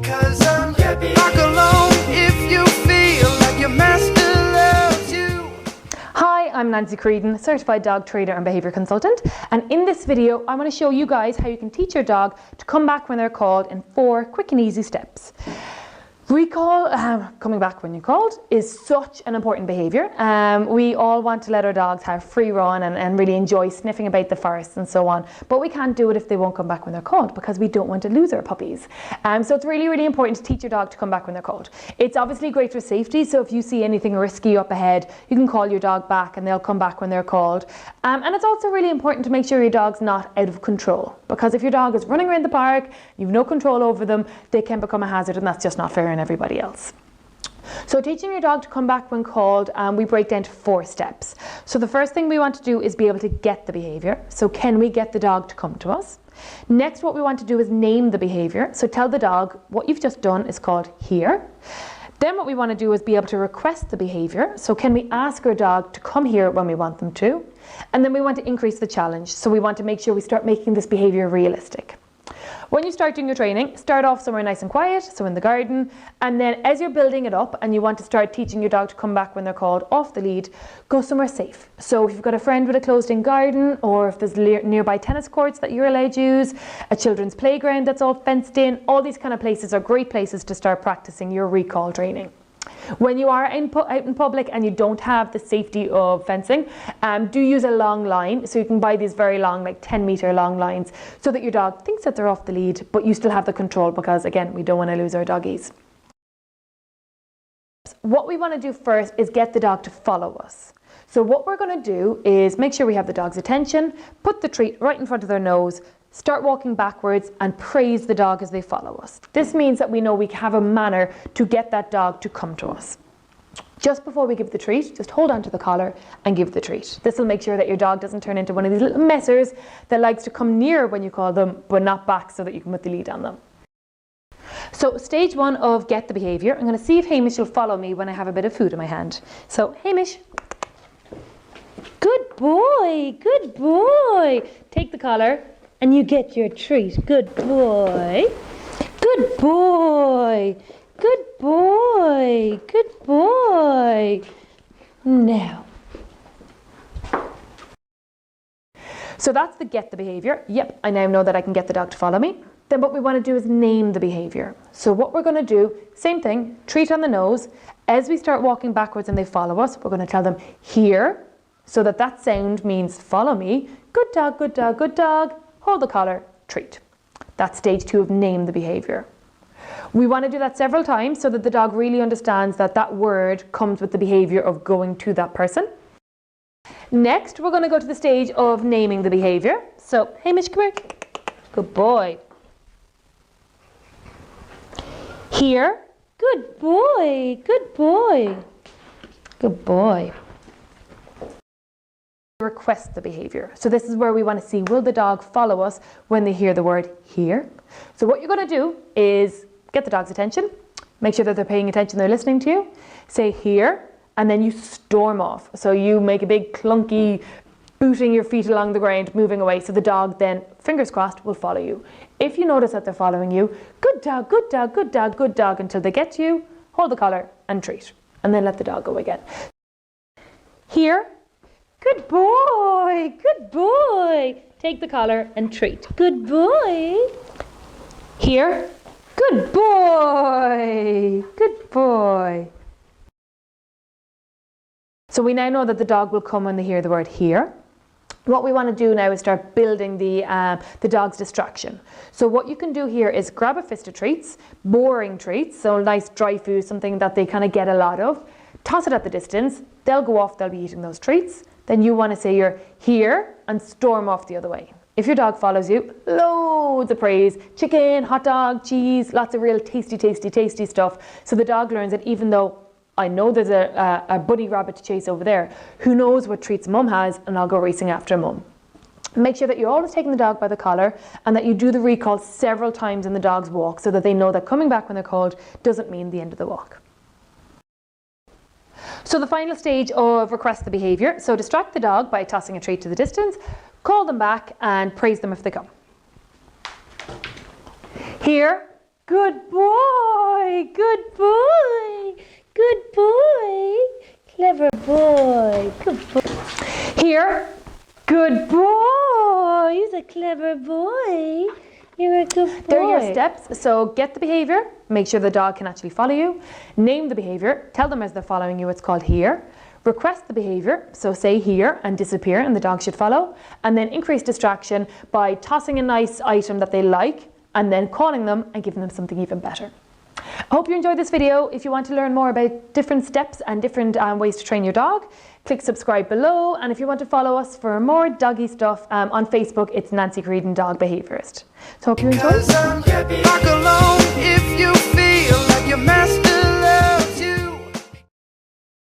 'cause I'm not alone if you feel like your master loves you. Hi, I'm Nancy Creedon, certified dog trainer and behaviour consultant, and in this video I want to show you guys how you can teach your dog to come back when they're called in 4 quick and easy steps. Recall, coming back when you're called, is such an important behaviour. We all want to let our dogs have free run and really enjoy sniffing about the forest and so on, but we can't do it if they won't come back when they're called because we don't want to lose our puppies. So it's really, really important to teach your dog to come back when they're called. It's obviously great for safety, so if you see anything risky up ahead, you can call your dog back and they'll come back when they're called. And it's also really important to make sure your dog's not out of control, because if your dog is running around the park, you've no control over them, they can become a hazard, and that's just not fair on everybody else. So teaching your dog to come back when called, we break down to 4 steps. So the first thing we want to do is be able to get the behaviour. So can we get the dog to come to us? Next, what we want to do is name the behaviour. So tell the dog what you've just done is called here. Then what we want to do is be able to request the behaviour. So can we ask our dog to come here when we want them to? And then we want to increase the challenge. So we want to make sure we start making this behaviour realistic. When you start doing your training, start off somewhere nice and quiet, so in the garden, and then as you're building it up and you want to start teaching your dog to come back when they're called off the lead, go somewhere safe. So if you've got a friend with a closed-in garden, or if there's nearby tennis courts that you're allowed to use, a children's playground that's all fenced in, all these kind of places are great places to start practicing your recall training. When you are out in public and you don't have the safety of fencing, do use a long line. So you can buy these very long, like 10-meter long lines, so that your dog thinks that they're off the lead, but you still have the control, because again, we don't want to lose our doggies. What we want to do first is get the dog to follow us. So what we're going to do is make sure we have the dog's attention, put the treat right in front of their nose, start walking backwards and praise the dog as they follow us. This means that we know we have a manner to get that dog to come to us. Just before we give the treat, just hold on to the collar and give the treat. This will make sure that your dog doesn't turn into one of these little messers that likes to come near when you call them, but not back, so that you can put the lead on them. So stage 1 of get the behaviour, I'm going to see if Hamish will follow me when I have a bit of food in my hand. So Hamish, good boy, good boy. Take the collar and you get your treat. Good boy. Good boy. Good boy. Good boy. Now. So that's the get the behaviour. Yep, I now know that I can get the dog to follow me. Then what we want to do is name the behaviour. So what we're going to do, same thing, treat on the nose. As we start walking backwards and they follow us, we're going to tell them here, so that that sound means follow me. Good dog, good dog, good dog. Hold the collar, treat. That's stage 2 of name the behaviour. We want to do that several times so that the dog really understands that that word comes with the behaviour of going to that person. Next, we're going to go to the stage of naming the behaviour. So, Hamish, come here. Good boy. Here. Good boy. Good boy. Good boy. Request the behaviour. So this is where we want to see, will the dog follow us when they hear the word here? So what you're going to do is get the dog's attention, make sure that they're paying attention, they're listening to you, say here, and then you storm off. So you make a big clunky booting your feet along the ground, moving away, so the dog then, fingers crossed, will follow you. If you notice that they're following you, good dog, good dog, good dog, good dog, until they get to you, hold the collar and treat, and then let the dog go again. Here. Good boy, good boy. Take the collar and treat. Good boy. Here. Good boy, good boy. So we now know that the dog will come when they hear the word here. What we want to do now is start building the dog's distraction. So what you can do here is grab a fist of treats, boring treats, so nice dry food, something that they kind of get a lot of. Toss it at the distance. They'll go off, they'll be eating those treats. Then you want to say you're here and storm off the other way. If your dog follows you, loads of praise. Chicken, hot dog, cheese, lots of real tasty, tasty, tasty stuff. So the dog learns that even though I know there's a bunny rabbit to chase over there, who knows what treats mum has, and I'll go racing after mum. Make sure that you're always taking the dog by the collar and that you do the recall several times in the dog's walk so that they know that coming back when they're called doesn't mean the end of the walk. So the final stage of request the behaviour. So distract the dog by tossing a treat to the distance, call them back and praise them if they come. Here, Good boy. Good boy. Good boy. Clever boy. Good boy. Here. Good boy. He's a clever boy. You're a good boy. They're your steps. So get the behavior. Make sure the dog can actually follow you. Name the behavior. Tell them as they're following you it's called here. Request the behavior. So say here and disappear and the dog should follow. And then increase distraction by tossing a nice item that they like and then calling them and giving them something even better. I hope you enjoyed this video. If you want to learn more about different steps and different ways to train your dog, click subscribe below. And if you want to follow us for more doggy stuff on Facebook, it's Nancy Creedon Dog Behaviorist. So hope you enjoyed. Rock alone if you feel like you're master.